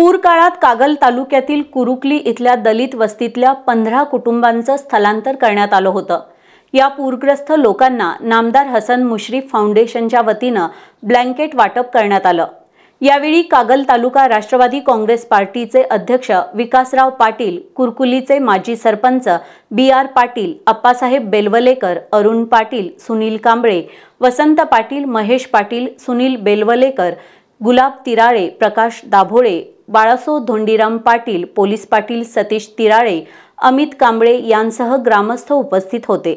पूर काळात कागल तालुक्यातील कुरुकली इथल्या दलित वस्तीतल्या 15 कुटुंबांचं स्थलांतर करण्यात आलं होतं। या पूरग्रस्त लोकांना नामदार हसन मुश्रीफ फाउंडेशनच्या वतीनं ब्लँकेट वाटप करण्यात आलं। यावेळी कागल तालुका राष्ट्रवादी काँग्रेस पार्टीचे अध्यक्ष विकासराव पाटील, कुरकुलीचे माजी सरपंच BR पाटील, अप्पासाहेब बेलवलेकर, अरुण पाटील, सुनील कांबळे, वसंत पाटील, महेश पाटील, सुनील बेलवलेकर, गुलाब तिराळे, प्रकाश दाभोळे, बाळासो धोंडीराम पाटील, पोलीस पाटील सतीश तिराळे, अमित कांबळे यांसह ग्रामस्थ उपस्थित होते।